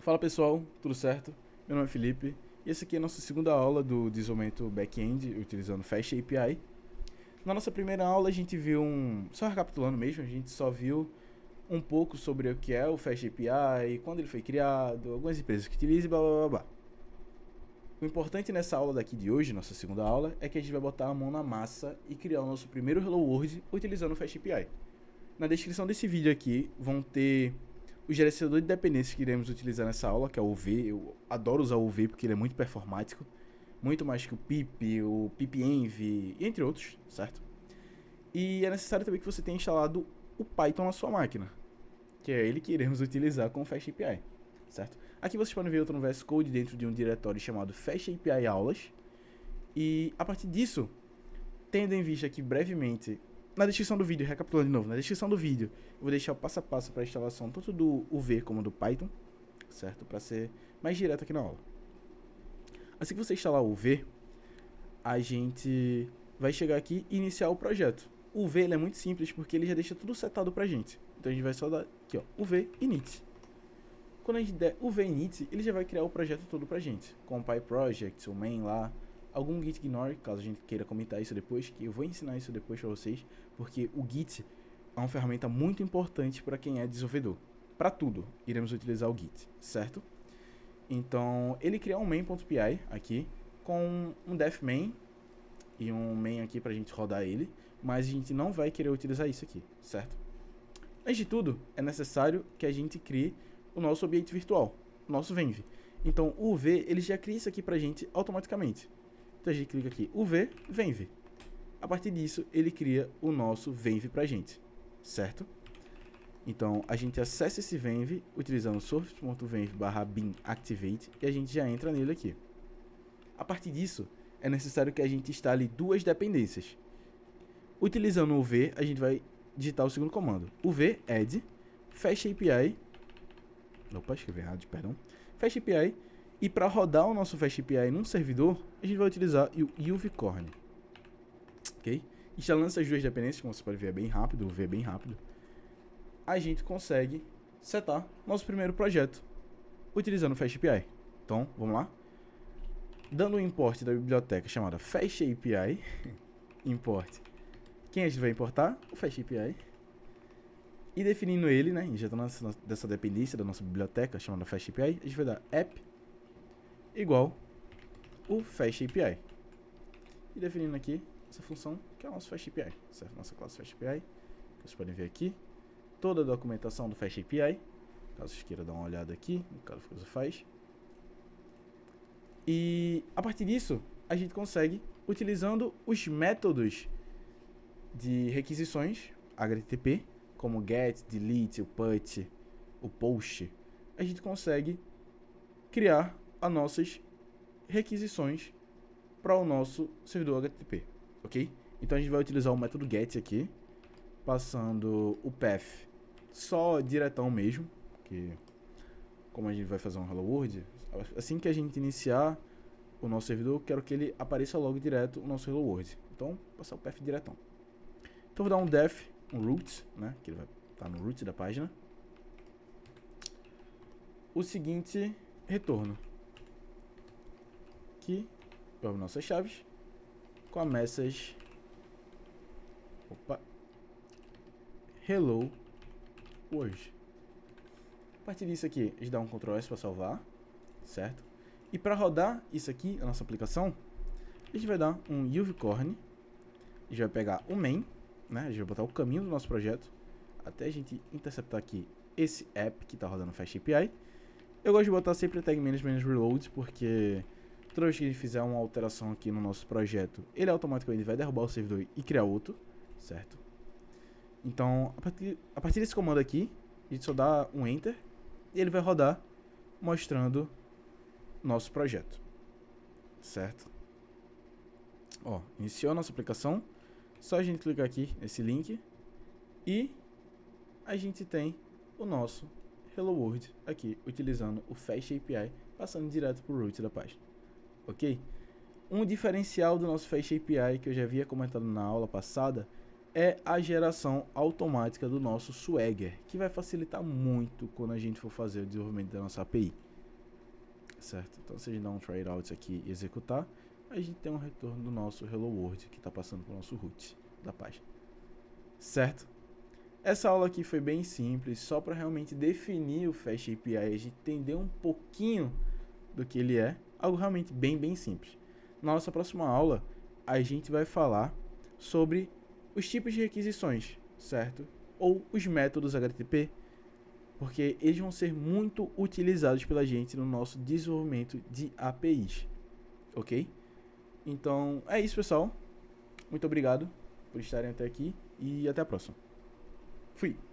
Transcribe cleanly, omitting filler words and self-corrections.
Fala pessoal, tudo certo? Meu nome é Felipe e essa aqui é a nossa segunda aula do desenvolvimento back-end utilizando Fast API. Na nossa primeira aula a gente viu só recapitulando mesmo, a gente só viu um pouco sobre o que é o Fast API, quando ele foi criado, algumas empresas que utilizam e blá blá blá blá. O importante nessa aula daqui de hoje, nossa segunda aula, é que a gente vai botar a mão na massa e criar o nosso primeiro Hello World utilizando o Fast API. Na descrição desse vídeo aqui vão ter o gerenciador de dependências que iremos utilizar nessa aula, que é o V. Eu adoro usar o V porque ele é muito performático, muito mais que o pipenv, entre outros, certo? E é necessário também que você tenha instalado o Python na sua máquina, que é ele que iremos utilizar com o Fast API, certo? Aqui vocês podem ver eu estou no VS Code dentro de um diretório chamado Fast API Aulas, e a partir disso, tendo em vista que brevemente na descrição do vídeo, recapitulando de novo, na descrição do vídeo eu vou deixar o passo a passo para a instalação tanto do UV como do Python, certo? Para ser mais direto aqui na aula. Assim que você instalar o UV, a gente vai chegar aqui e iniciar o projeto. O UV ele é muito simples porque ele já deixa tudo setado pra gente. Então a gente vai só dar aqui, ó, UV init. Quando a gente der UV init, ele já vai criar o projeto todo pra gente, com o PyProject, o main lá, algum git ignore, caso a gente queira comentar isso depois, que eu vou ensinar isso depois para vocês, porque o Git é uma ferramenta muito importante para quem é desenvolvedor. Para tudo, iremos utilizar o Git, certo? Então, ele criou um main.py aqui, com um def main e um main aqui para a gente rodar ele, mas a gente não vai querer utilizar isso aqui, certo? Antes de tudo, é necessário que a gente crie o nosso ambiente virtual, o nosso Venv. Então, o UV, ele já cria isso aqui para a gente automaticamente. Então a gente clica aqui, UV, Venv. A partir disso, ele cria o nosso Venv pra gente, certo? Então a gente acessa esse Venv utilizando source.venv/bin activate e a gente já entra nele aqui. A partir disso, é necessário que a gente instale duas dependências. Utilizando o UV, a gente vai digitar o segundo comando, UV add fast API. Opa, escrevi errado, perdão. Fast API. E para rodar o nosso Fast API num servidor, a gente vai utilizar o UVcorn. Ok? Instalando essas duas dependências, como você pode ver, é bem rápido, o V é bem rápido. A gente consegue setar nosso primeiro projeto utilizando o Fast API. Então, vamos lá. Dando um import da biblioteca chamada Fast API, import. Quem a gente vai importar? O Fast API. E definindo ele, né, injetando dessa dependência da nossa biblioteca chamada Fast API, a gente vai dar app igual o Fast API. E definindo aqui essa função que é o nosso Fast API, certo? Nossa classe Fast API, que vocês podem ver aqui, toda a documentação do Fast API, caso vocês queiram dar uma olhada aqui, no caso que você faz. E a partir disso, a gente consegue, utilizando os métodos de requisições HTTP, como get, delete, o put, o post, a gente consegue criar as nossas requisições para o nosso servidor HTTP, ok? Então a gente vai utilizar o método get aqui, passando o path só diretão mesmo, que como a gente vai fazer um Hello World, assim que a gente iniciar o nosso servidor, eu quero que ele apareça logo direto o nosso Hello World. Então, passar o path diretão. Então vou dar um def, um root, né, que ele vai estar no root da página. O seguinte retorno, que é as nossas chaves com a message hello world. A partir disso aqui, a gente dá um Ctrl S para salvar, certo? E para rodar isso aqui, a nossa aplicação, a gente vai dar um UVcorn, a gente vai pegar o main, né? A gente vai botar o caminho do nosso projeto até a gente interceptar aqui esse app que está rodando Fast API. Eu gosto de botar sempre a tag -reload porque toda vez que a gente fizer uma alteração aqui no nosso projeto, ele automaticamente vai derrubar o servidor e criar outro, certo? Então, a partir desse comando aqui, a gente só dá um Enter e ele vai rodar mostrando nosso projeto, certo? Ó, iniciou a nossa aplicação, só a gente clicar aqui nesse link e a gente tem o nosso Hello World aqui, utilizando o Fast API, passando direto para o root da página, ok? Um diferencial do nosso Fast API que eu já havia comentado na aula passada é a geração automática do nosso Swagger, que vai facilitar muito quando a gente for fazer o desenvolvimento da nossa API, certo? Então, se a gente dar um try out aqui e executar, a gente tem um retorno do nosso Hello World que está passando para o nosso root da página, certo? Essa aula aqui foi bem simples, só para realmente definir o Fast API, a gente entender um pouquinho do que ele é, algo realmente bem simples. Na nossa próxima aula, a gente vai falar sobre os tipos de requisições, certo? Ou os métodos HTTP, porque eles vão ser muito utilizados pela gente no nosso desenvolvimento de APIs, ok? Então, é isso, pessoal. Muito obrigado por estarem até aqui e até a próxima. Fui!